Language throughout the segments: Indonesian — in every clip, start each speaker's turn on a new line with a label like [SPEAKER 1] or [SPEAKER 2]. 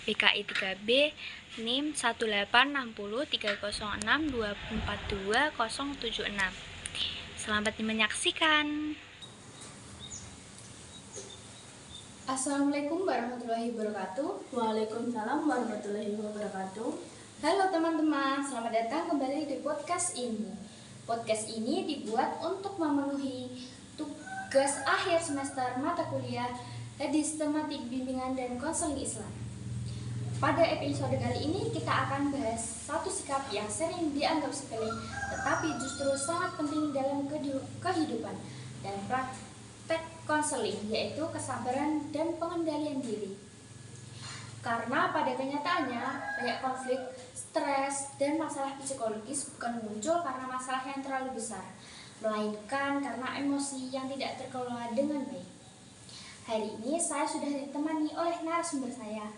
[SPEAKER 1] BKI 3B NIM 1860306242076. Selamat menyaksikan.
[SPEAKER 2] Assalamualaikum warahmatullahi wabarakatuh.
[SPEAKER 3] Waalaikumsalam warahmatullahi wabarakatuh.
[SPEAKER 2] Halo teman-teman, selamat datang kembali di podcast ini. Podcast ini dibuat untuk memenuhi tugas akhir semester mata kuliah Hadis Tematik Bimbingan dan Konseling Islam. Pada episode kali ini kita akan bahas satu sikap yang sering dianggap sepele tetapi justru sangat penting dalam kehidupan dan praktek konseling, yaitu kesabaran dan pengendalian diri. Karena pada kenyataannya banyak konflik, stres, dan masalah psikologis bukan muncul karena masalah yang terlalu besar, melainkan karena emosi yang tidak terkelola dengan baik. Hari ini saya sudah ditemani oleh narasumber saya.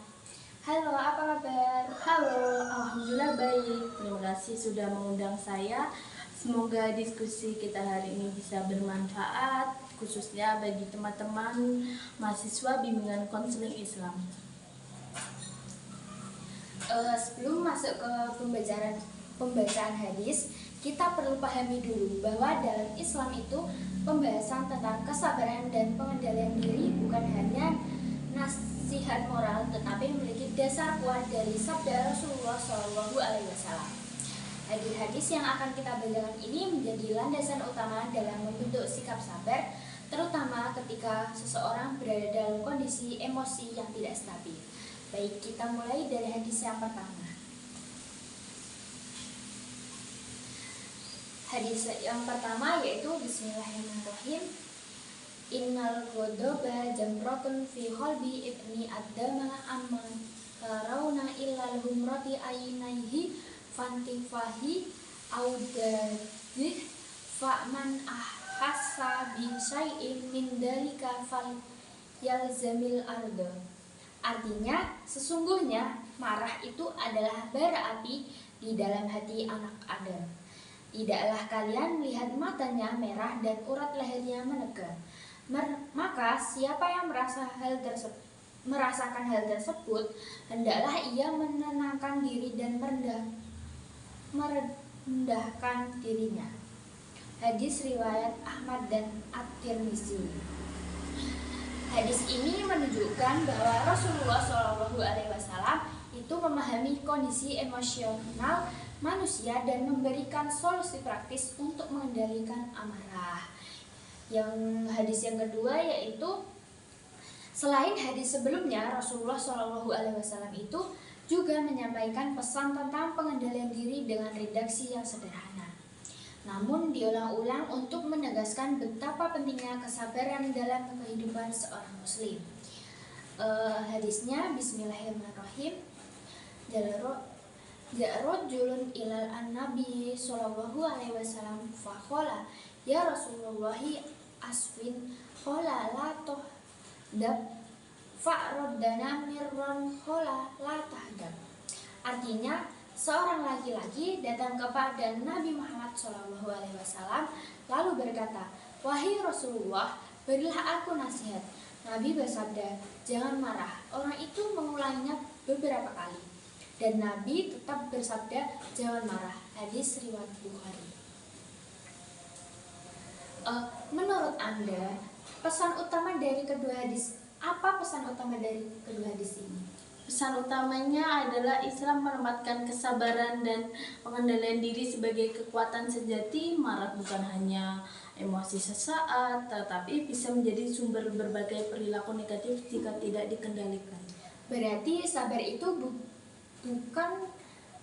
[SPEAKER 2] Halo, apa kabar?
[SPEAKER 3] Halo, alhamdulillah baik. Terima kasih sudah mengundang saya. Semoga diskusi kita hari ini bisa bermanfaat, khususnya bagi teman-teman mahasiswa bimbingan konseling Islam.
[SPEAKER 2] Sebelum masuk ke pembacaan hadis, kita perlu pahami dulu bahwa dalam Islam itu pembahasan tentang kesabaran dan pengendalian diri bukan hanya nasihat moral, tetapi memiliki dasar kuat dari sabda Rasulullah SAW. Hadis-hadis yang akan kita bacakan ini menjadi landasan utama dalam membentuk sikap sabar, terutama ketika seseorang berada dalam kondisi emosi yang tidak stabil. Baik, kita mulai dari hadis yang pertama. Hadis yang pertama yaitu Bismillahirrahmanirrahim. Innal ghadaba jamratun fi qalbi ibni adama amman tarawna illal humrati aynaihi fantifahi audadih fa'man ahassa bi syai'in min dalika fal yalzamil arda. Artinya, sesungguhnya marah itu adalah bara api di dalam hati anak Adam. Tidaklah kalian melihat matanya merah dan urat lehernya menegang. Maka siapa yang merasakan hal tersebut, hendaklah ia menenangkan diri dan merendahkan dirinya. Hadis riwayat Ahmad dan At-Tirmizi. Hadis ini menunjukkan bahwa Rasulullah SAW itu memahami kondisi emosional manusia dan memberikan solusi praktis untuk mengendalikan amarah. Hadis yang kedua yaitu, selain hadis sebelumnya, Rasulullah SAW itu juga menyampaikan pesan tentang pengendalian diri dengan redaksi yang sederhana, namun diulang-ulang untuk menegaskan betapa pentingnya kesabaran dalam kehidupan seorang muslim. Hadisnya Bismillahirrahmanirrahim. Ja'rajulun ilal an-nabi sallallahu alaihi wasallam faqala ya Rasulullahi aswin qala la tahdab fa'raddana mirran qala la tahdab. Artinya, seorang laki-laki datang kepada Nabi Muhammad SAW lalu berkata, "Wahai Rasulullah, berilah aku nasihat." Nabi bersabda, "Jangan marah." Orang itu mengulanginya beberapa kali, dan Nabi tetap bersabda, "Jangan marah." Hadis riwayat Bukhari. Menurut Anda, pesan utama dari kedua hadis, apa pesan utama dari kedua hadis ini?
[SPEAKER 3] Pesan utamanya adalah Islam menempatkan kesabaran dan pengendalian diri sebagai kekuatan sejati. Marah bukan hanya emosi sesaat, tetapi bisa menjadi sumber berbagai perilaku negatif jika tidak dikendalikan.
[SPEAKER 2] Berarti sabar itu bukan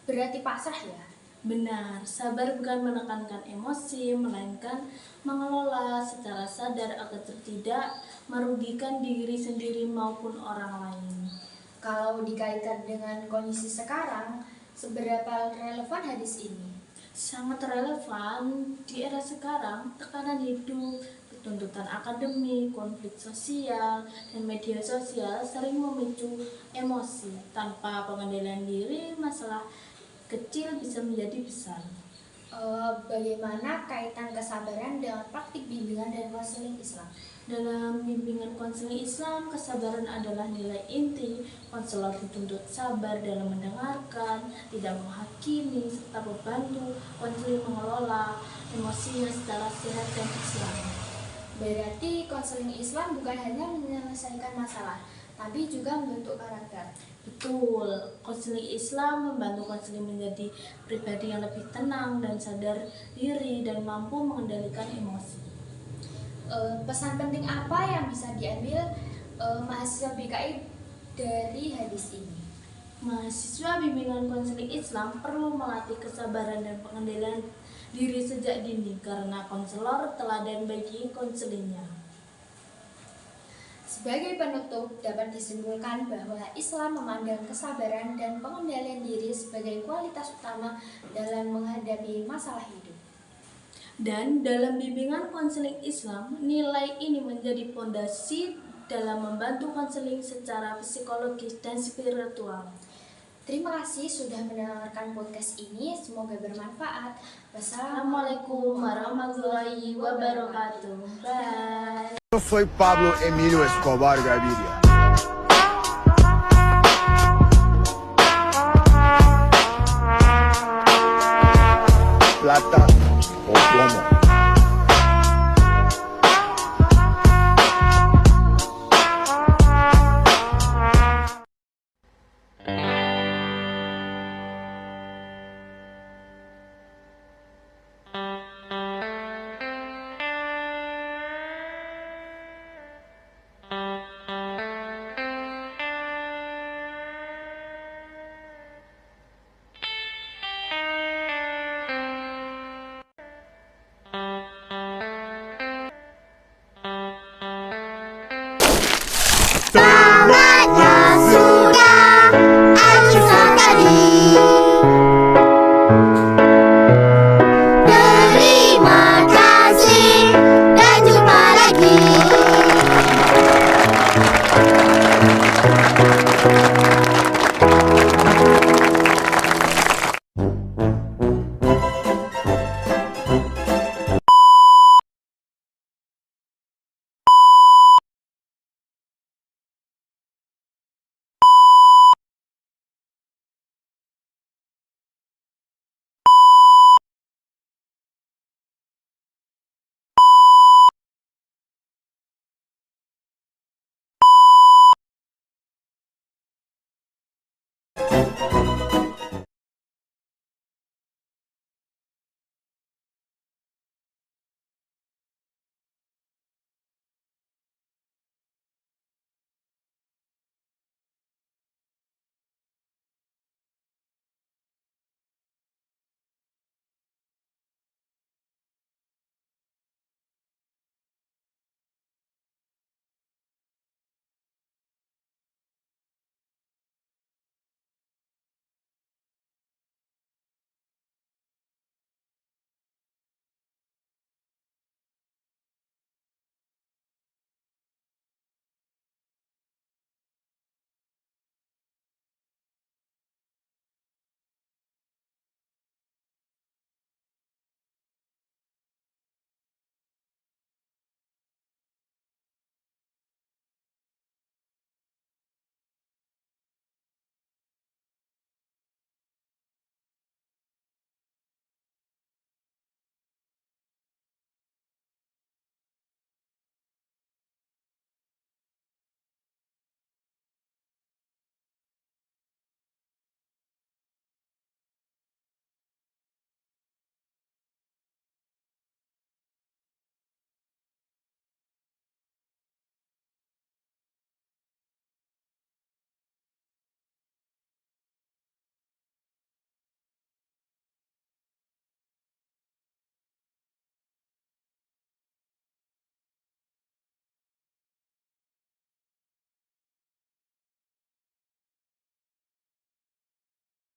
[SPEAKER 2] berarti pasrah ya?
[SPEAKER 3] Benar, sabar bukan menekankan emosi, melainkan mengelola secara sadar agar tidak merugikan diri sendiri maupun orang lain.
[SPEAKER 2] Kalau dikaitkan dengan kondisi sekarang, seberapa relevan hadis ini?
[SPEAKER 3] Sangat relevan di era sekarang. Tekanan hidup, tuntutan akademik, konflik sosial, dan media sosial sering memicu emosi. Tanpa pengendalian diri, masalah kecil bisa menjadi besar.
[SPEAKER 2] Bagaimana kaitan kesabaran dengan praktik bimbingan dan konseling Islam?
[SPEAKER 3] Dalam bimbingan konseling Islam, kesabaran adalah nilai inti. Konselor dituntut sabar dalam mendengarkan, tidak menghakimi, serta membantu konseling mengelola emosinya secara sehat dan islami.
[SPEAKER 2] Berarti konseling Islam bukan hanya menyelesaikan masalah, tapi juga membentuk karakter.
[SPEAKER 3] Betul, konseling Islam membantu konseling menjadi pribadi yang lebih tenang dan sadar diri dan mampu mengendalikan emosi.
[SPEAKER 2] Pesan penting apa yang bisa diambil mahasiswa BKI dari hadis ini?
[SPEAKER 3] Mahasiswa bimbingan konseling Islam perlu melatih kesabaran dan pengendalian diri sejak dini karena konselor teladan bagi konselingnya.
[SPEAKER 2] Sebagai penutup, dapat disimpulkan bahwa Islam memandang kesabaran dan pengendalian diri sebagai kualitas utama dalam menghadapi masalah hidup.
[SPEAKER 3] Dan dalam bimbingan konseling Islam, nilai ini menjadi fondasi dalam membantu konseling secara psikologis dan spiritual.
[SPEAKER 2] Terima kasih sudah mendengarkan podcast ini, semoga bermanfaat.
[SPEAKER 3] Assalamualaikum warahmatullahi wabarakatuh. Bye.
[SPEAKER 4] Yo soy Pablo Emilio Escobar Gaviria